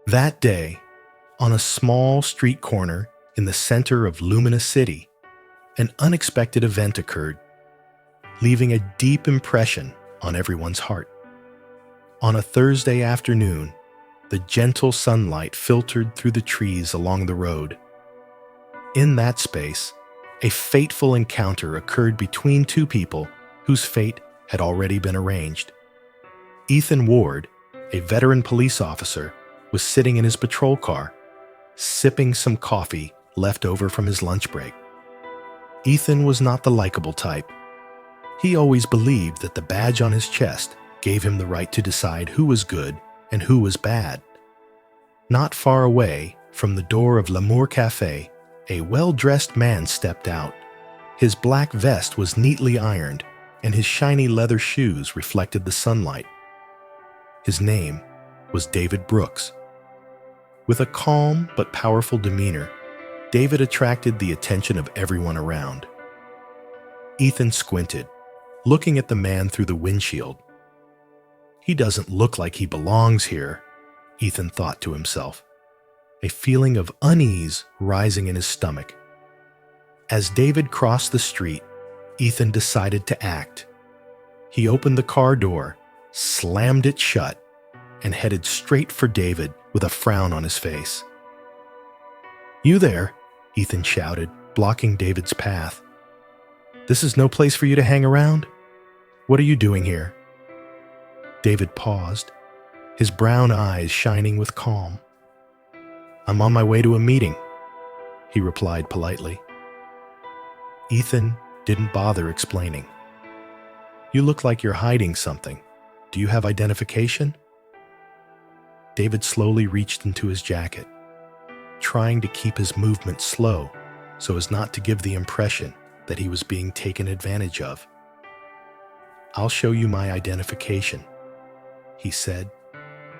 That day, on a small street corner in the center of Lumina City, an unexpected event occurred, leaving a deep impression on everyone's heart. On a Thursday afternoon, the gentle sunlight filtered through the trees along the road. In that space, a fateful encounter occurred between two people whose fate had already been arranged. Ethan Ward, a veteran police officer, was sitting in his patrol car, sipping some coffee left over from his lunch break. Ethan was not the likable type. He always believed that the badge on his chest gave him the right to decide who was good and who was bad. Not far away from the door of L'Amour Café, a well-dressed man stepped out. His black vest was neatly ironed, and his shiny leather shoes reflected the sunlight. His name was David Brooks. With a calm but powerful demeanor, David attracted the attention of everyone around. Ethan squinted, looking at the man through the windshield. He doesn't look like he belongs here, Ethan thought to himself, a feeling of unease rising in his stomach. As David crossed the street, Ethan decided to act. He opened the car door, slammed it shut, and headed straight for David with a frown on his face. "You there," Ethan shouted, blocking David's path. "This is no place for you to hang around. What are you doing here?" David paused, his brown eyes shining with calm. "I'm on my way to a meeting," he replied politely. Ethan didn't bother explaining. "You look like you're hiding something. Do you have identification?" David slowly reached into his jacket, trying to keep his movement slow so as not to give the impression that he was being taken advantage of. "I'll show you my identification," he said,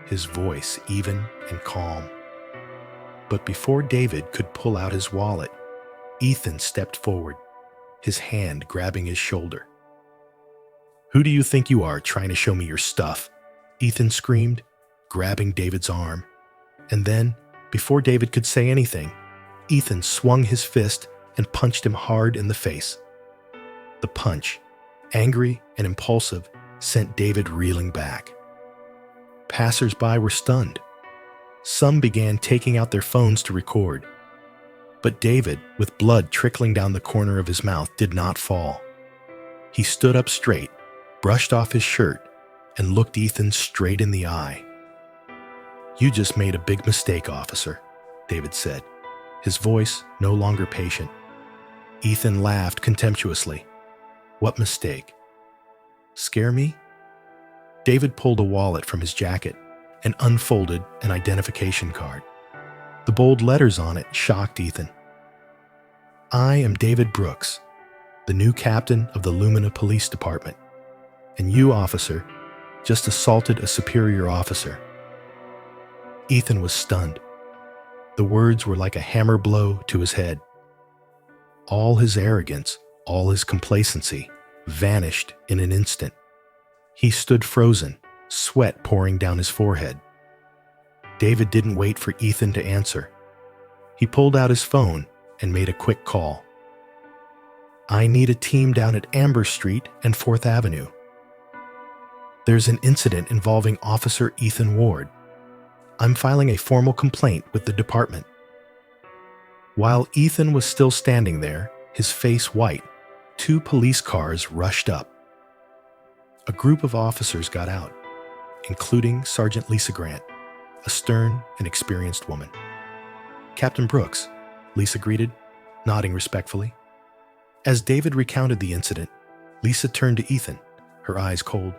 his voice even and calm. But before David could pull out his wallet, Ethan stepped forward, his hand grabbing his shoulder. "Who do you think you are trying to show me your stuff?" Ethan screamed, grabbing David's arm. And then, before David could say anything, Ethan swung his fist and punched him hard in the face. The punch, angry and impulsive, sent David reeling back. Passers-by were stunned. Some began taking out their phones to record. But David, with blood trickling down the corner of his mouth, did not fall. He stood up straight, brushed off his shirt, and looked Ethan straight in the eye. "You just made a big mistake, officer," David said, his voice no longer patient. Ethan laughed contemptuously. "What mistake? Scare me?" David pulled a wallet from his jacket and unfolded an identification card. The bold letters on it shocked Ethan. "I am David Brooks, the new captain of the Lumina Police Department, and you, officer, just assaulted a superior officer." Ethan was stunned. The words were like a hammer blow to his head. All his arrogance, all his complacency, vanished in an instant. He stood frozen, sweat pouring down his forehead. David didn't wait for Ethan to answer. He pulled out his phone and made a quick call. "I need a team down at Amber Street and 4th Avenue. There's an incident involving Officer Ethan Ward. I'm filing a formal complaint with the department." While Ethan was still standing there, his face white, 2 police cars rushed up. A group of officers got out, including Sergeant Lisa Grant, a stern and experienced woman. "Captain Brooks," Lisa greeted, nodding respectfully. As David recounted the incident, Lisa turned to Ethan, her eyes cold.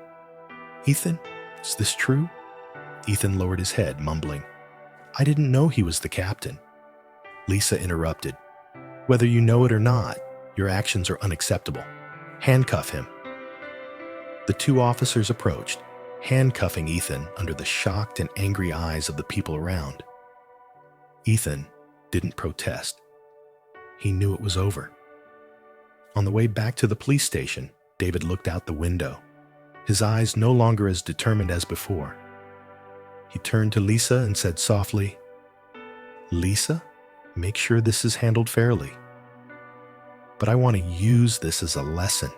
"Ethan, is this true?" Ethan lowered his head, mumbling, "I didn't know he was the captain." Lisa interrupted. "Whether you know it or not, your actions are unacceptable. Handcuff him." The 2 officers approached, handcuffing Ethan under the shocked and angry eyes of the people around. Ethan didn't protest. He knew it was over. On the way back to the police station, David looked out the window, his eyes no longer as determined as before. He turned to Lisa and said softly, "Lisa, make sure this is handled fairly. But I want to use this as a lesson.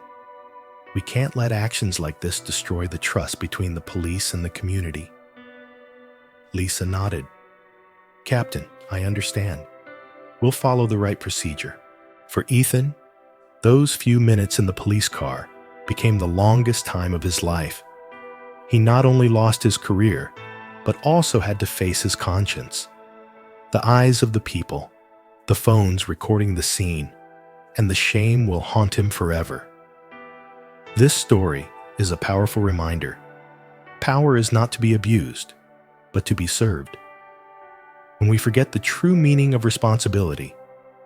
We can't let actions like this destroy the trust between the police and the community." Lisa nodded. "Captain, I understand. We'll follow the right procedure." For Ethan, those few minutes in the police car became the longest time of his life. He not only lost his career, but also had to face his conscience. The eyes of the people, the phones recording the scene, and the shame will haunt him forever. This story is a powerful reminder. Power is not to be abused, but to be served. When we forget the true meaning of responsibility,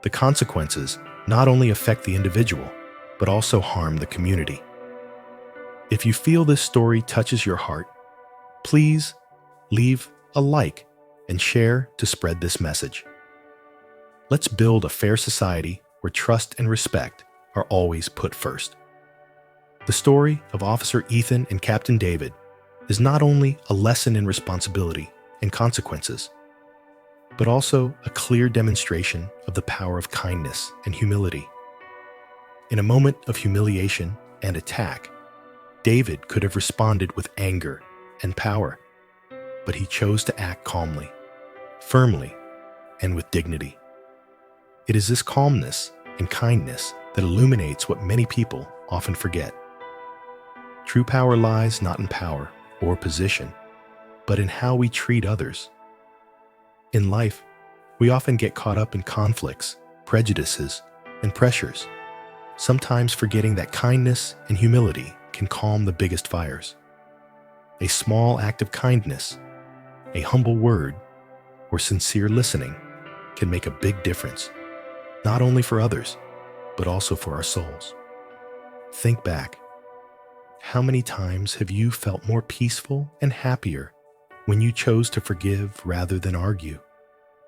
the consequences not only affect the individual, but also harm the community. If you feel this story touches your heart, please leave a like and share to spread this message. Let's build a fair society where trust and respect are always put first. The story of Officer Ethan and Captain David is not only a lesson in responsibility and consequences, but also a clear demonstration of the power of kindness and humility. In a moment of humiliation and attack, David could have responded with anger and power, but he chose to act calmly, firmly, and with dignity. It is this calmness and kindness that illuminates what many people often forget. True power lies not in power or position, but in how we treat others. In life, we often get caught up in conflicts, prejudices, and pressures, sometimes forgetting that kindness and humility can calm the biggest fires. A small act of kindness, a humble word, or sincere listening can make a big difference, not only for others, but also for our souls. Think back. How many times have you felt more peaceful and happier when you chose to forgive rather than argue,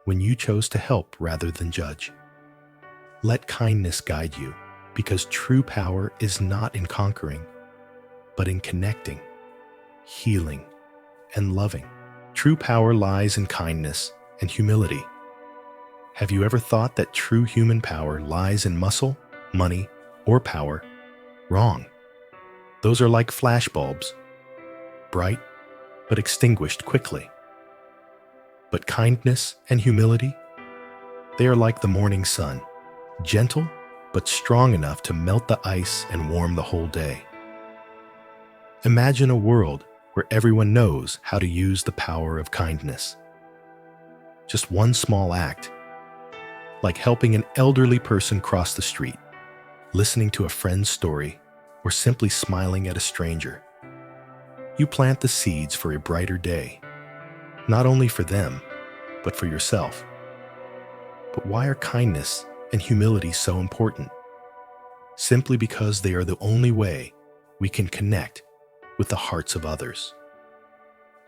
when you chose to help rather than judge? Let kindness guide you, because true power is not in conquering, but in connecting, healing, and loving. True power lies in kindness and humility. Have you ever thought that true human power lies in muscle, money, or power? Wrong. Those are like flashbulbs, bright but extinguished quickly. But kindness and humility, they are like the morning sun, gentle but strong enough to melt the ice and warm the whole day. Imagine a world where everyone knows how to use the power of kindness. Just one small act, like helping an elderly person cross the street, listening to a friend's story, or simply smiling at a stranger. You plant the seeds for a brighter day, not only for them, but for yourself. But why are kindness and humility so important? Simply because they are the only way we can connect with the hearts of others.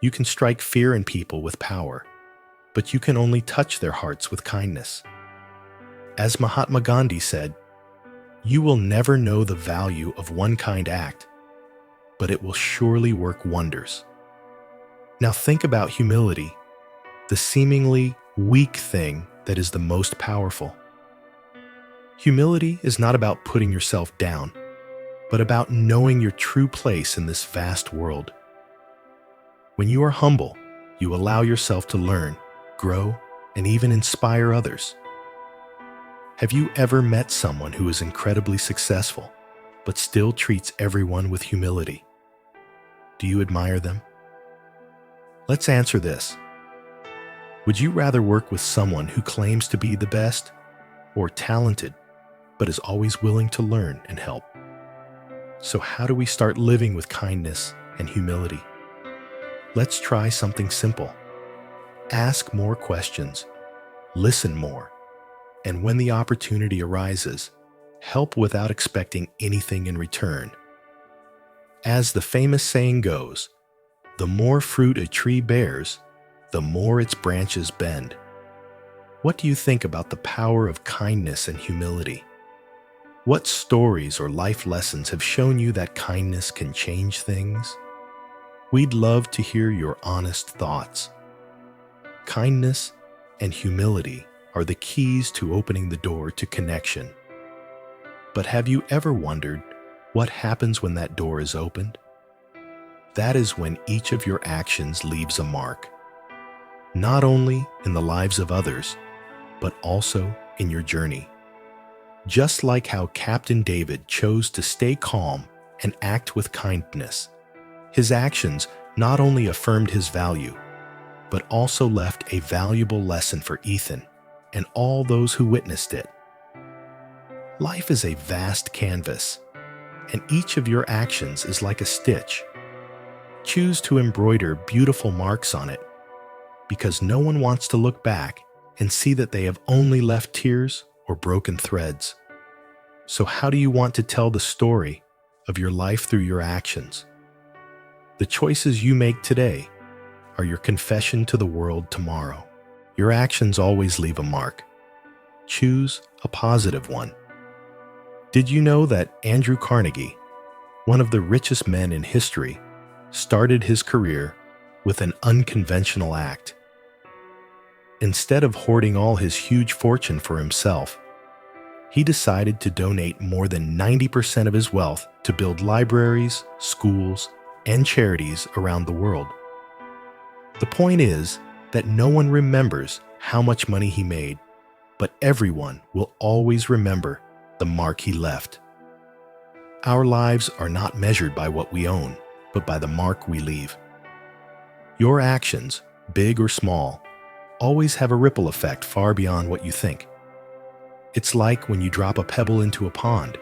You can strike fear in people with power, but you can only touch their hearts with kindness. As Mahatma Gandhi said, "You will never know the value of one kind act, but it will surely work wonders." Now think about humility, the seemingly weak thing that is the most powerful. Humility is not about putting yourself down, but about knowing your true place in this vast world. When you are humble, you allow yourself to learn, grow, and even inspire others. Have you ever met someone who is incredibly successful, but still treats everyone with humility? Do you admire them? Let's answer this. Would you rather work with someone who claims to be the best, or talented, but is always willing to learn and help? So how do we start living with kindness and humility? Let's try something simple. Ask more questions, listen more, and when the opportunity arises, help without expecting anything in return. As the famous saying goes, the more fruit a tree bears, the more its branches bend. What do you think about the power of kindness and humility? What stories or life lessons have shown you that kindness can change things? We'd love to hear your honest thoughts. Kindness and humility are the keys to opening the door to connection. But have you ever wondered what happens when that door is opened? That is when each of your actions leaves a mark, not only in the lives of others, but also in your journey. Just like how Captain David chose to stay calm and act with kindness, his actions not only affirmed his value, but also left a valuable lesson for Ethan and all those who witnessed it. Life is a vast canvas, and each of your actions is like a stitch. Choose to embroider beautiful marks on it, because no one wants to look back and see that they have only left tears or broken threads. So how do you want to tell the story of your life through your actions? The choices you make today are your confession to the world tomorrow. Your actions always leave a mark. Choose a positive one. Did you know that Andrew Carnegie, one of the richest men in history, started his career with an unconventional act? Instead of hoarding all his huge fortune for himself, he decided to donate more than 90% of his wealth to build libraries, schools, and charities around the world. The point is that no one remembers how much money he made, but everyone will always remember the mark he left. Our lives are not measured by what we own, but by the mark we leave. Your actions, big or small, always have a ripple effect far beyond what you think. It's like when you drop a pebble into a pond.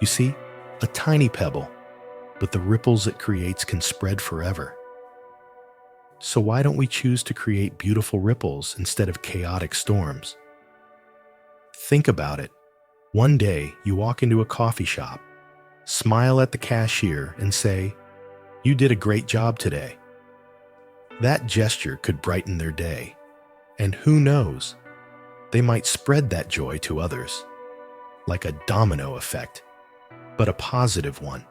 You see, a tiny pebble, but the ripples it creates can spread forever. So why don't we choose to create beautiful ripples instead of chaotic storms? Think about it. One day you walk into a coffee shop, smile at the cashier, and say, "You did a great job today." That gesture could brighten their day, and who knows, they might spread that joy to others, like a domino effect, but a positive one.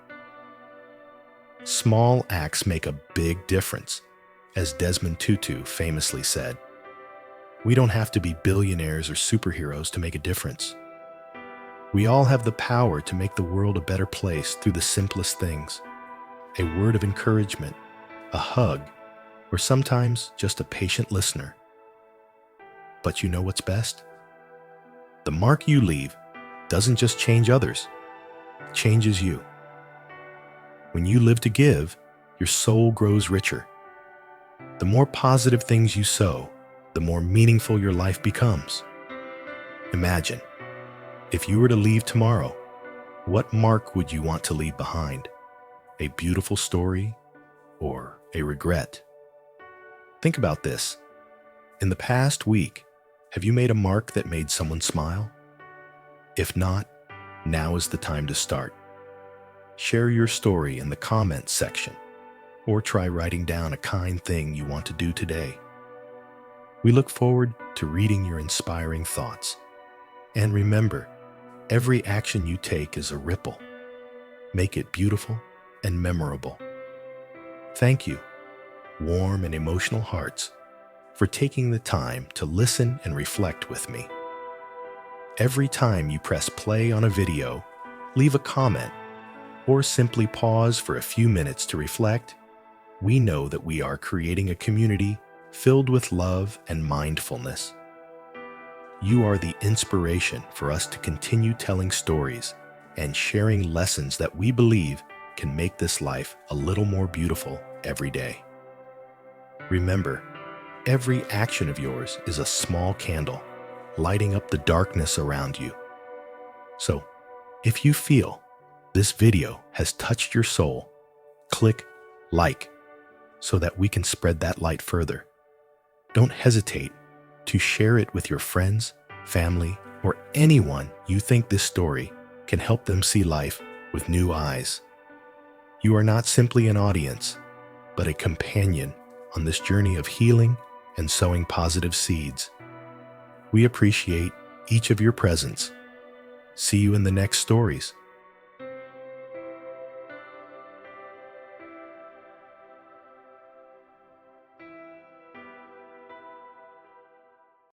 Small acts make a big difference, as Desmond Tutu famously said. We don't have to be billionaires or superheroes to make a difference. We all have the power to make the world a better place through the simplest things. A word of encouragement, a hug, or sometimes just a patient listener. But you know what's best? The mark you leave doesn't just change others, it changes you. When you live to give, your soul grows richer. The more positive things you sow, the more meaningful your life becomes. Imagine, if you were to leave tomorrow, what mark would you want to leave behind? A beautiful story or a regret? Think about this. In the past week, have you made a mark that made someone smile? If not, now is the time to start. Share your story in the comments section, or try writing down a kind thing you want to do today. We look forward to reading your inspiring thoughts. And remember, every action you take is a ripple. Make it beautiful and memorable. Thank you, warm and emotional hearts, for taking the time to listen and reflect with me. Every time you press play on a video, leave a comment, or simply pause for a few minutes to reflect, we know that we are creating a community filled with love and mindfulness. You are the inspiration for us to continue telling stories and sharing lessons that we believe can make this life a little more beautiful every day. Remember, every action of yours is a small candle lighting up the darkness around you. So, if you feel this video has touched your soul, click like so that we can spread that light further. Don't hesitate to share it with your friends, family, or anyone you think this story can help them see life with new eyes. You are not simply an audience, but a companion on this journey of healing and sowing positive seeds. We appreciate each of your presence. See you in the next stories.